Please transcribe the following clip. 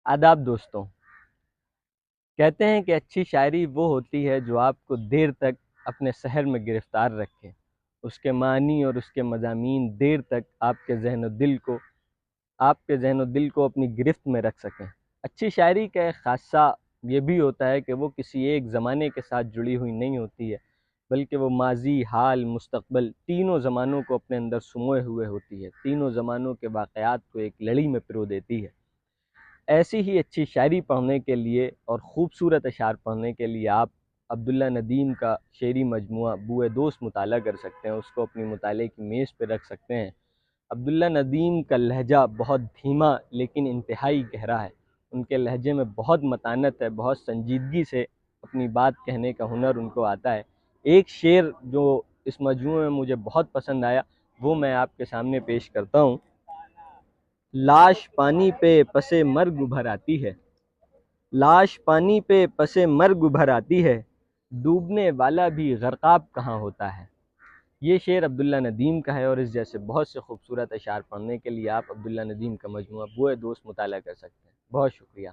آداب دوستوں، کہتے ہیں کہ اچھی شاعری وہ ہوتی ہے جو آپ کو دیر تک اپنے سحر میں گرفتار رکھے، اس کے معنی اور اس کے مضامین دیر تک آپ کے ذہن و دل کو اپنی گرفت میں رکھ سکیں۔ اچھی شاعری کا ایک خاصہ یہ بھی ہوتا ہے کہ وہ کسی ایک زمانے کے ساتھ جڑی ہوئی نہیں ہوتی ہے، بلکہ وہ ماضی، حال، مستقبل تینوں زمانوں کو اپنے اندر سموئے ہوئے ہوتی ہے، تینوں زمانوں کے واقعات کو ایک لڑی میں پرو دیتی ہے۔ ایسی ہی اچھی شاعری پڑھنے کے لیے اور خوبصورت اشعار پڑھنے کے لیے آپ عبداللہ ندیم کا شعری مجموعہ بوئے دوست مطالعہ کر سکتے ہیں، اس کو اپنی مطالعے کی میز پہ رکھ سکتے ہیں۔ عبداللہ ندیم کا لہجہ بہت دھیما لیکن انتہائی گہرا ہے، ان کے لہجے میں بہت متانت ہے، بہت سنجیدگی سے اپنی بات کہنے کا ہنر ان کو آتا ہے۔ ایک شعر جو اس مجموعے میں مجھے بہت پسند آیا وہ میں آپ کے سامنے پیش کرتا ہوں۔ لاش پانی پہ پس مرگ ابھر آتی ہے، لاش پانی پہ پس مرگ ابھر آتی ہے، ڈوبنے والا بھی غرقاب کہاں ہوتا ہے۔ یہ شعر عبداللہ ندیم کا ہے، اور اس جیسے بہت سے خوبصورت اشعار پڑھنے کے لیے آپ عبداللہ ندیم کا مجموعہ بوئے دوست مطالعہ کر سکتے ہیں۔ بہت شکریہ۔